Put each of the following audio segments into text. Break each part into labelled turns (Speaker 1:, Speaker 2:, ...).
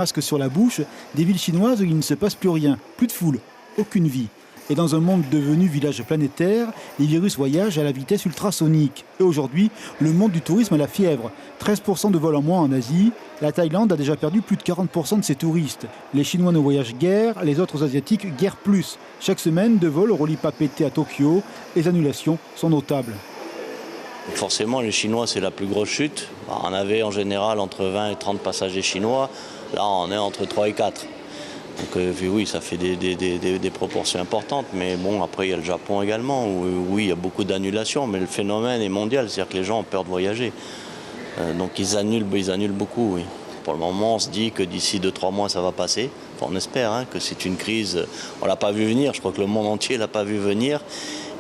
Speaker 1: Masque sur la bouche, des villes chinoises où il ne se passe plus rien, plus de foule, aucune vie. Et dans un monde devenu village planétaire, les virus voyagent à la vitesse ultrasonique. Et aujourd'hui, le monde du tourisme a la fièvre. 13% de vols en moins en Asie. La Thaïlande a déjà perdu plus de 40% de ses touristes. Les Chinois ne voyagent guère, les autres Asiatiques guère plus. Chaque semaine, 2 vols relient pas pété à Tokyo. Les annulations sont notables.
Speaker 2: Forcément, les Chinois, c'est la plus grosse chute. On avait en général entre 20 et 30 passagers chinois. Là, on est entre 3 et 4. Donc oui, ça fait des proportions importantes. Mais bon, après, il y a le Japon également, où oui, il y a beaucoup d'annulations. Mais le phénomène est mondial, c'est-à-dire que les gens ont peur de voyager. Donc ils annulent beaucoup, oui. Pour le moment, on se dit que d'ici 2-3 mois, ça va passer. Enfin, on espère que c'est une crise, on ne l'a pas vu venir. Je crois que le monde entier ne l'a pas vu venir.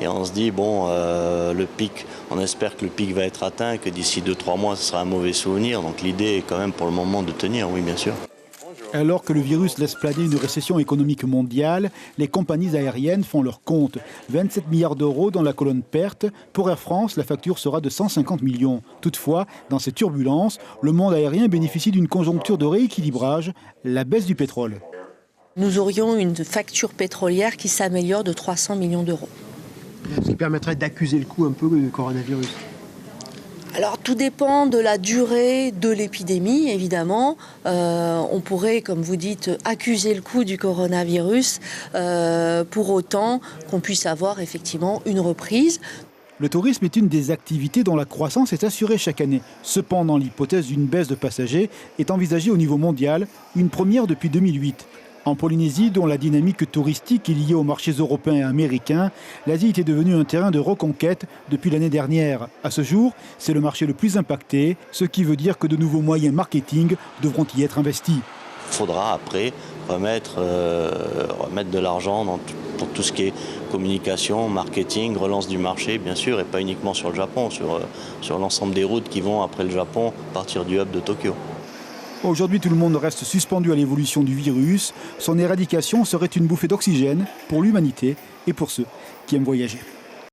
Speaker 2: Et on se dit, bon, le pic, on espère que le pic va être atteint, que d'ici 2-3 mois, ce sera un mauvais souvenir. Donc l'idée est quand même pour le moment de tenir, oui, bien sûr.
Speaker 1: Alors que le virus laisse planer une récession économique mondiale, les compagnies aériennes font leur compte. 27 milliards d'euros dans la colonne perte. Pour Air France, la facture sera de 150 millions. Toutefois, dans ces turbulences, le monde aérien bénéficie d'une conjoncture de rééquilibrage, la baisse du pétrole.
Speaker 3: Nous aurions une facture pétrolière qui s'améliore de 300 millions d'euros.
Speaker 4: Ce qui permettrait d'accuser le coup un peu du coronavirus.
Speaker 3: Alors tout dépend de la durée de l'épidémie, évidemment. On pourrait, comme vous dites, accuser le coup du coronavirus pour autant qu'on puisse avoir effectivement une reprise.
Speaker 1: Le tourisme est une des activités dont la croissance est assurée chaque année. Cependant, l'hypothèse d'une baisse de passagers est envisagée au niveau mondial, une première depuis 2008. En Polynésie, dont la dynamique touristique est liée aux marchés européens et américains, l'Asie était devenue un terrain de reconquête depuis l'année dernière. À ce jour, c'est le marché le plus impacté, ce qui veut dire que de nouveaux moyens marketing devront y être investis.
Speaker 2: Il faudra après remettre de l'argent pour tout ce qui est communication, marketing, relance du marché, bien sûr, et pas uniquement sur le Japon, sur l'ensemble des routes qui vont après le Japon, à partir du hub de Tokyo.
Speaker 1: Aujourd'hui, tout le monde reste suspendu à l'évolution du virus. Son éradication serait une bouffée d'oxygène pour l'humanité et pour ceux qui aiment voyager.